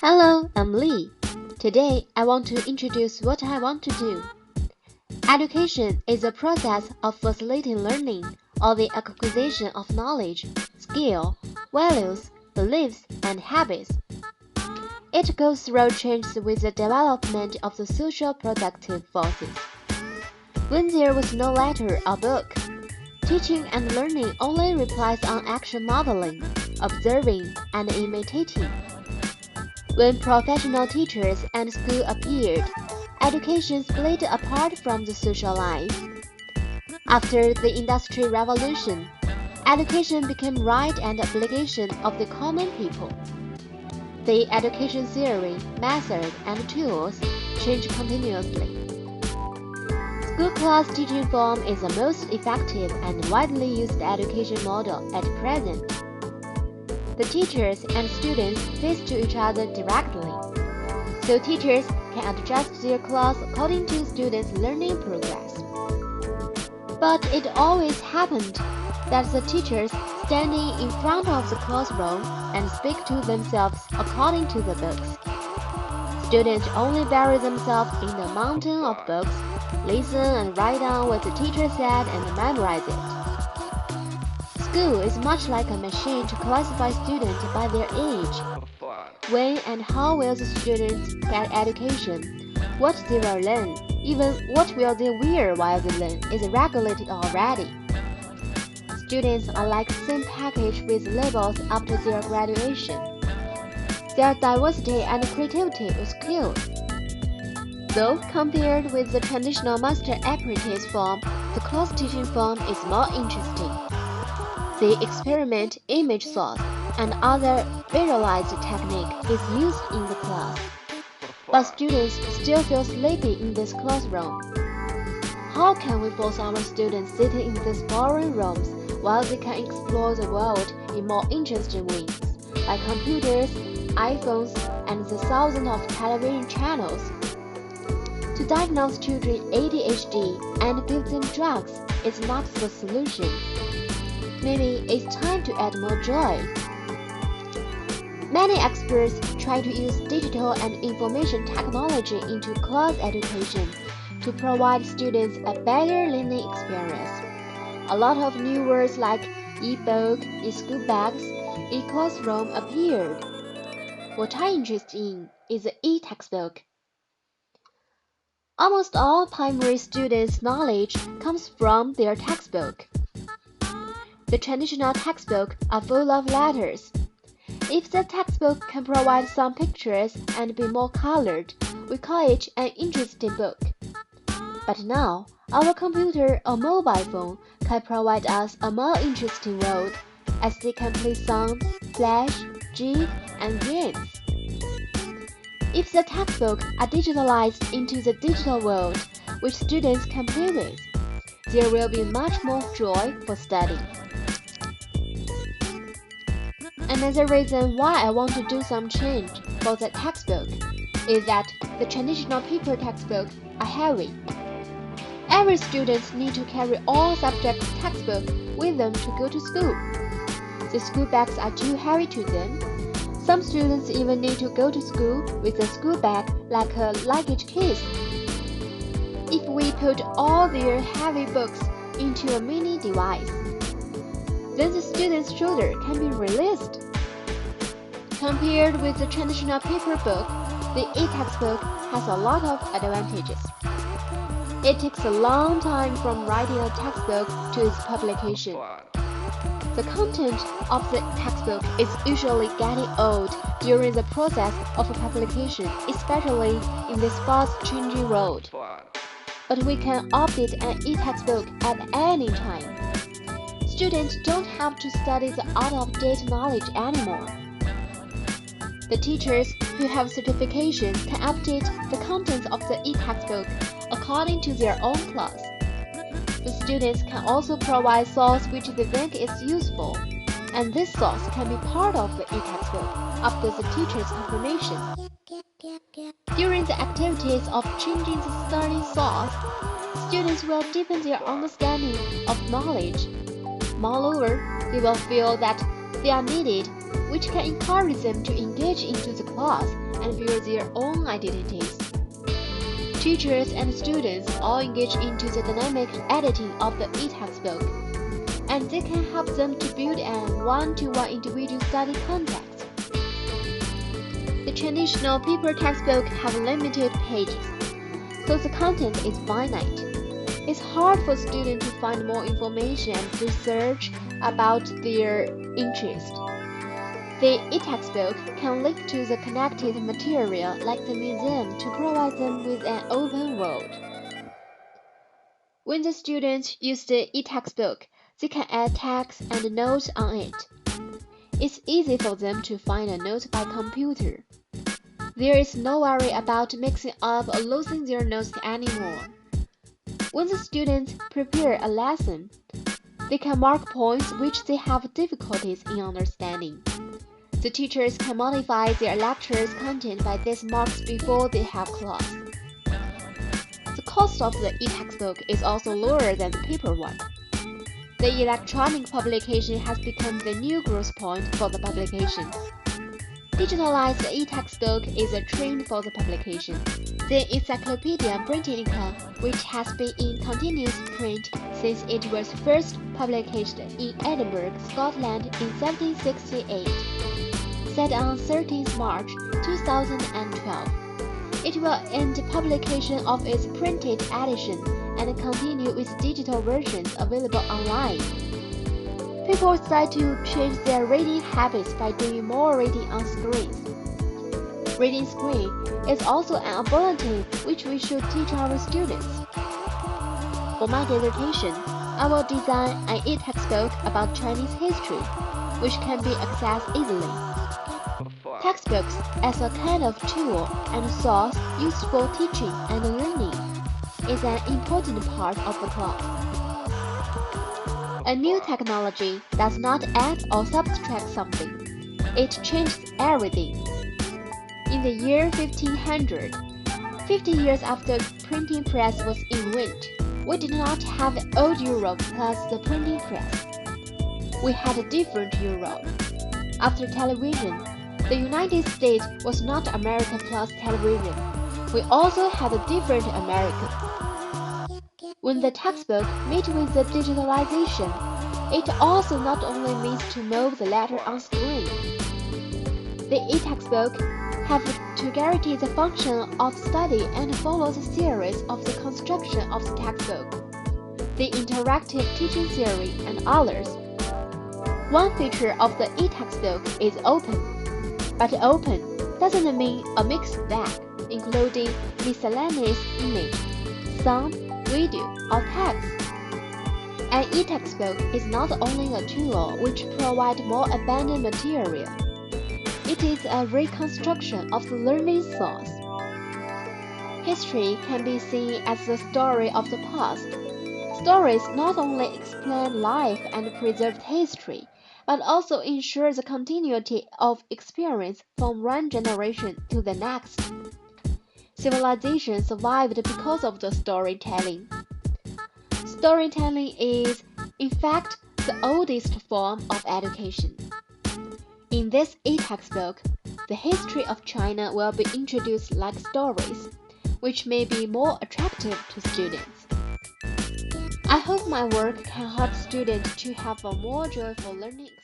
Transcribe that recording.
Hello, I'm Lee. Today, I want to introduce what I want to do. Education is a process of facilitating learning or the acquisition of knowledge, skill, values, beliefs, and habits. It goes through changes with the development of the social productive forces. When there was no letter or book, teaching and learning only relies on action modeling, observing, and imitating. When professional teachers and school appeared, education split apart from the social life. After the Industrial Revolution, education became right and obligation of the common people. The education theory, method, and tools change continuously. School class teaching form is the most effective and widely used education model at present. The teachers and students face to each other directly, so teachers can adjust their class according to students' learning progress. But it always happened that the teachers standing in front of the classroom and speak to themselves according to the books. Students only bury themselves in the mountain of books, listen and write down what the teacher said and memorize it. School is much like a machine to classify students by their age. When and how will the students get education? What they will learn, even what will they wear while they learn, is regulated already. Students are like the same package with labels after their graduation. Their diversity and creativity is killed. Though compared with the traditional master apprentice form, the class teaching form is more interesting. The experiment image source and other visualized technique is used in the class, but students still feel sleepy in this classroom. How can we force our students sitting in these boring rooms while they can explore the world in more interesting ways, by computers, iPhones, and the thousands of television channels? To diagnose children ADHD and give them drugs is not the solution. Maybe it's time to add more joy. Many experts try to use digital and information technology into class education to provide students a better learning experience. A lot of new words like e-book, e-school bags, e-classroom appeared. What I'm interested in is the e-textbook. Almost all primary students' knowledge comes from their textbook. The traditional textbooks are full of letters. If the textbook can provide some pictures and be more colored, we call it an interesting book. But now, our computer or mobile phone can provide us a more interesting world, as they can play sound, flash, GIF, and games. If the textbooks are digitalized into the digital world, which students can play with, there will be much more joy for study. Another reason why I want to do some change for the textbook is that the traditional paper textbooks are heavy. Every student needs to carry all subject textbooks with them to go to school. The school bags are too heavy to them. Some students even need to go to school with a school bag like a luggage case. If we put all their heavy books into a mini device, then the student's shoulder can be released. Compared with the traditional paper book, the e-textbook has a lot of advantages. It takes a long time from writing a textbook to its publication. The content of the textbook is usually getting old during the process of publication, especially in this fast-changing world. But we can update an e-textbook at any time. Students don't have to study the out-of-date knowledge anymore. The teachers who have certification can update the contents of the e-textbook according to their own class. The students can also provide source which they think is useful, and this source can be part of the e-textbook after the teacher's confirmation. During the activities of changing the study source, students will deepen their understanding of knowledge. Moreover, they will feel that they are needed which can encourage them to engage into the class and build their own identities. Teachers and students all engage into the dynamic editing of the e-textbook, and they can help them to build an one-to-one individual study context. The traditional paper textbook have limited pages, so the content is finite. It's hard for students to find more information and research about their interest. The e-textbook can link to the connected material like the museum to provide them with an open world. When the students use the e-textbook, they can add tags and notes on it. It's easy for them to find a note by computer. There is no worry about mixing up or losing their notes anymore. When the students prepare a lesson, they can mark points which they have difficulties in understanding. The teachers can modify their lecture's content by these marks before they have class. The cost of the e-textbook is also lower than the paper one. The electronic publication has become the new growth point for the publications. Digitalized e-textbook is a trend for the publication. The Encyclopedia Britannica, which has been in continuous print since it was first published in Edinburgh, Scotland in 1768, said on 13th March 2012. It will end publication of its printed edition and continue with digital versions available online. People start to change their reading habits by doing more reading on screens. Reading screen is also an ability which we should teach our students. For my dissertation, I will design an e-textbook about Chinese history, which can be accessed easily. Textbooks as a kind of tool and source used for teaching and learning is an important part of the class. A new technology does not add or subtract something. It changes everything. In the year 1500, 50 years after printing press was invented, we did not have old Europe plus the printing press. We had a different Europe. After television, the United States was not America plus television. We also had a different America. When the textbook meets with the digitalization, it also not only means to move the letter on screen. The e-textbook have to guarantee the function of study and follow the series of the construction of the textbook, the interactive teaching theory, and others. One feature of the e-textbook is open, but open doesn't mean a mixed bag, including miscellaneous image, sound, video, or text. An e-textbook is not only a tool which provides more abundant material. It is a reconstruction of the learning source. History can be seen as the story of the past. Stories not only explain life and preserve history, but also ensure the continuity of experience from one generation to the next. Civilization survived because of the storytelling. Storytelling is, in fact, the oldest form of education. In this e-textbook, the history of China will be introduced like stories, which may be more attractive to students. I hope my work can help students to have a more joyful learning experience.